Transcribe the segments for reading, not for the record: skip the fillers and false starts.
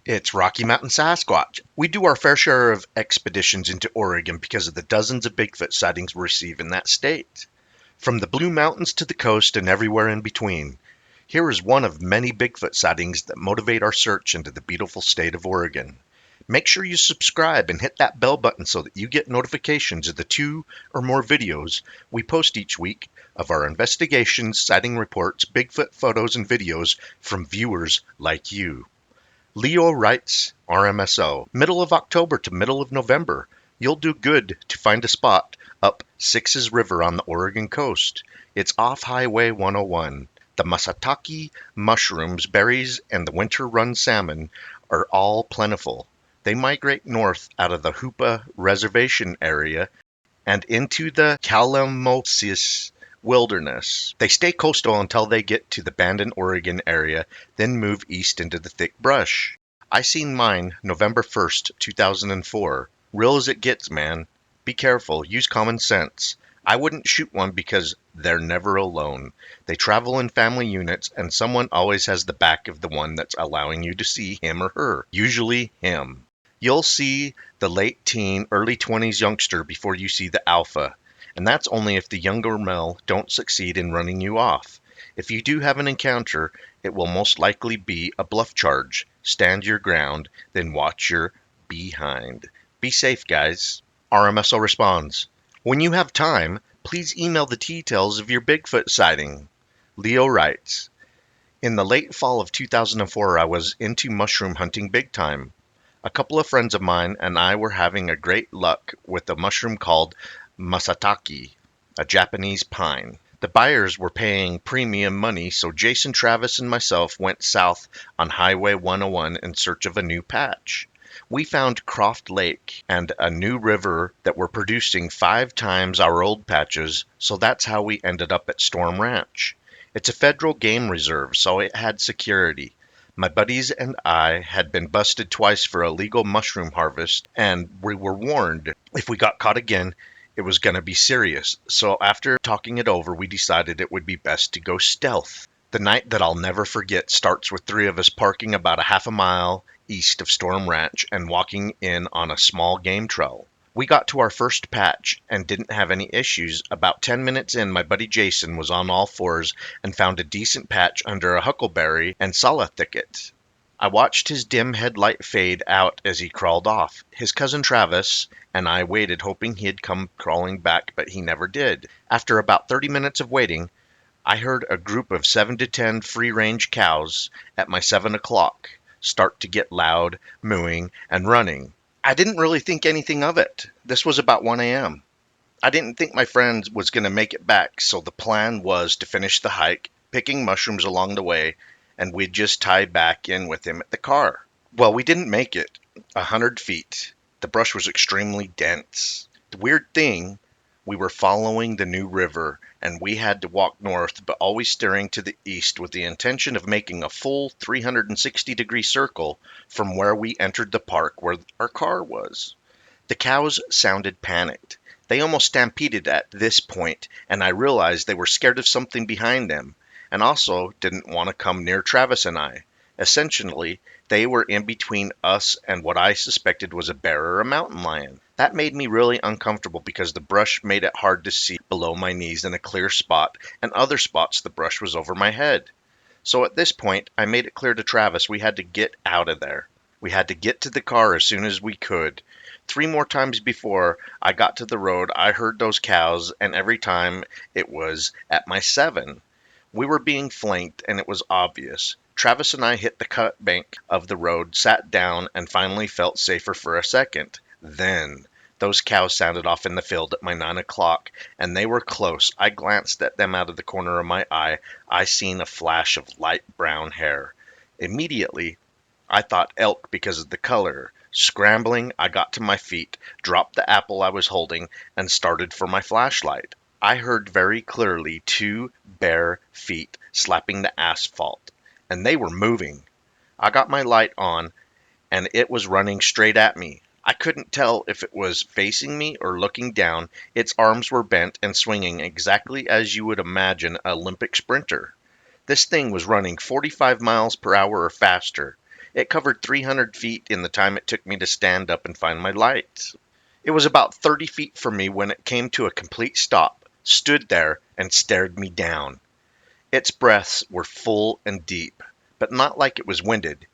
It's Rocky Mountain Sasquatch. We do our fair share of expeditions into Oregon because of the dozens of Bigfoot sightings we receive in that state. From the Blue Mountains to the coast and everywhere in between. Here is one of many Bigfoot sightings that motivate our search into the beautiful state of Oregon. Make sure you subscribe and hit that bell button so that you get notifications of the 2 or more videos we post each week of our investigations, sighting reports, Bigfoot photos, and videos from viewers like you. Leo writes, RMSO, middle of October to middle of November. You'll do good to find a spot up Sixes River on the Oregon coast. It's off Highway 101. The Matsutake mushrooms, berries, and the winter run salmon are all plentiful. They migrate north out of the Hoopa Reservation area and into the Calamosis wilderness. They stay coastal until they get to the Bandon, Oregon area, then move east into the thick brush. I seen mine November 1st, 2004. Real as it gets, man. Be careful, use common sense. I wouldn't shoot one because they're never alone. They travel in family units and someone always has the back of the one that's allowing you to see him or her. Usually him. You'll see the late teen, early 20s youngster before you see the alpha. And that's only if the younger male don't succeed in running you off. If you do have an encounter, it will most likely be a bluff charge. Stand your ground, then watch your behind. Be safe, guys. RMSO responds, when you have time, please email the details of your Bigfoot sighting. Leo writes, in the late fall of 2004, I was into mushroom hunting big time. A couple of friends of mine and I were having a great luck with a mushroom called Matsutake, a Japanese pine. The buyers were paying premium money, so Jason, Travis, and myself went south on Highway 101 in search of a new patch. We found Croft Lake and a new river that were producing 5 times our old patches, so that's how we ended up at Storm Ranch. It's a federal game reserve, so it had security. My buddies and I had been busted twice for illegal mushroom harvest, and we were warned if we got caught again, it was going to be serious. So after talking it over, we decided it would be best to go stealth. The night that I'll never forget starts with 3 of us parking about a half a mile east of Storm Ranch and walking in on a small game trail. We got to our first patch and didn't have any issues. About 10 minutes in, my buddy Jason was on all fours and found a decent patch under a huckleberry and sala thicket. I watched his dim headlight fade out as he crawled off. His cousin Travis and I waited, hoping he'd come crawling back, but he never did. After about 30 minutes of waiting, I heard a group of 7 to 10 free-range cows at my 7 o'clock start to get loud, mooing, and running. I didn't really think anything of it. This was about 1 a.m. I didn't think my friend was going to make it back, so the plan was to finish the hike, picking mushrooms along the way, and we'd just tie back in with him at the car. Well, we didn't make it 100 feet. The brush was extremely dense. The weird thing, we were following the new river, and we had to walk north, but always steering to the east with the intention of making a full 360-degree circle from where we entered the park where our car was. The cows sounded panicked. They almost stampeded at this point, and I realized they were scared of something behind them, and also didn't want to come near Travis and I. Essentially, they were in between us and what I suspected was a bear or a mountain lion. That made me really uncomfortable because the brush made it hard to see below my knees in a clear spot, and other spots the brush was over my head. So at this point, I made it clear to Travis we had to get out of there. We had to get to the car as soon as we could. 3 more times before I got to the road, I heard those cows, and every time it was at my 7. We were being flanked, and it was obvious. Travis and I hit the cut bank of the road, sat down, and finally felt safer for a second. Then, those cows sounded off in the field at my 9 o'clock, and they were close. I glanced at them out of the corner of my eye. I seen a flash of light brown hair. Immediately, I thought elk because of the color. Scrambling, I got to my feet, dropped the apple I was holding, and started for my flashlight. I heard very clearly 2 bare feet slapping the asphalt, and they were moving. I got my light on, and it was running straight at me. I couldn't tell if it was facing me or looking down. Its arms were bent and swinging exactly as you would imagine an Olympic sprinter. This thing was running 45 miles per hour or faster. It covered 300 feet in the time it took me to stand up and find my light. It was about 30 feet from me when it came to a complete stop, stood there, and stared me down. Its breaths were full and deep, but not like it was winded.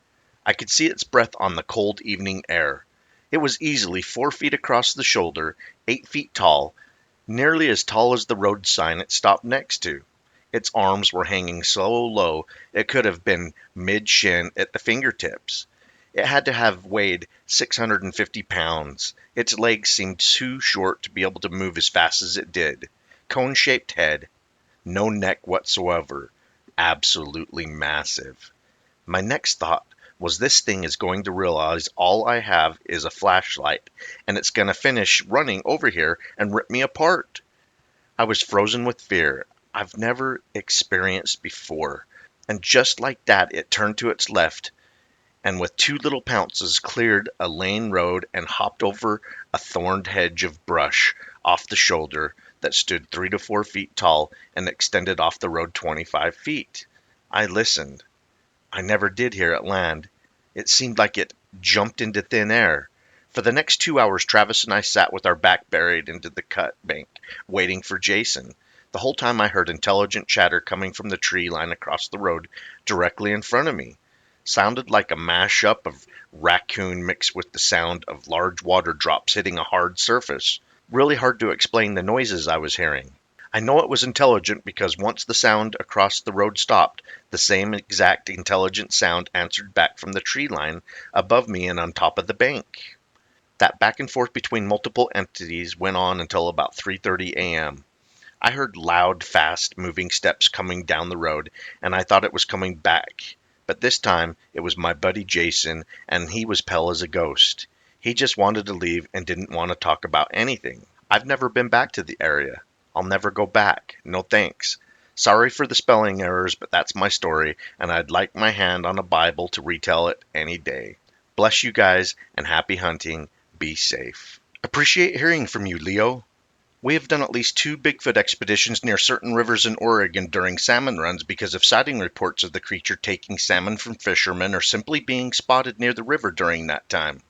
I could see its breath on the cold evening air. It was easily 4 feet across the shoulder, 8 feet tall, nearly as tall as the road sign it stopped next to. Its arms were hanging so low it could have been mid-shin at the fingertips. It had to have weighed 650 pounds. Its legs seemed too short to be able to move as fast as it did. Cone-shaped head, no neck whatsoever. Absolutely massive. My next thought was this thing is going to realize all I have is a flashlight, and it's going to finish running over here and rip me apart. I was frozen with fear I've never experienced before, and just like that it turned to its left, and with two little pounces cleared a lane road and hopped over a thorned hedge of brush off the shoulder that stood 3 to 4 feet tall and extended off the road 25 feet. I listened. I never did hear it land. It seemed like it jumped into thin air. For the next 2 hours, Travis and I sat with our back buried into the cut bank, waiting for Jason. The whole time I heard intelligent chatter coming from the tree line across the road directly in front of me. Sounded like a mash-up of raccoon mixed with the sound of large water drops hitting a hard surface. Really hard to explain the noises I was hearing. I know it was intelligent because once the sound across the road stopped, the same exact intelligent sound answered back from the tree line above me and on top of the bank. That back and forth between multiple entities went on until about 3:30 a.m. I heard loud, fast-moving steps coming down the road, and I thought it was coming back. But this time, it was my buddy Jason, and he was pale as a ghost. He just wanted to leave and didn't want to talk about anything. I've never been back to the area. I'll never go back. No thanks. Sorry for the spelling errors, but that's my story, and I'd like my hand on a Bible to retell it any day. Bless you guys, and happy hunting. Be safe. Appreciate hearing from you, Leo. We have done at least 2 Bigfoot expeditions near certain rivers in Oregon during salmon runs because of sighting reports of the creature taking salmon from fishermen or simply being spotted near the river during that time.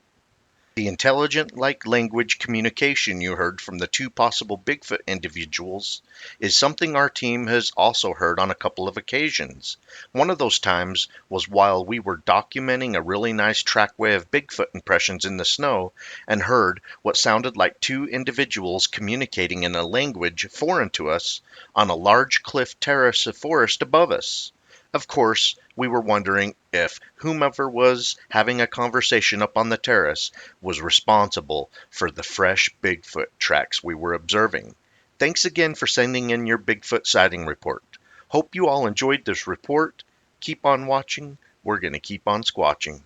The intelligent-like language communication you heard from the 2 possible Bigfoot individuals is something our team has also heard on a couple of occasions. One of those times was while we were documenting a really nice trackway of Bigfoot impressions in the snow and heard what sounded like 2 individuals communicating in a language foreign to us on a large cliff terrace of forest above us. Of course, we were wondering if whomever was having a conversation up on the terrace was responsible for the fresh Bigfoot tracks we were observing. Thanks again for sending in your Bigfoot sighting report. Hope you all enjoyed this report. Keep on watching. We're going to keep on squatching.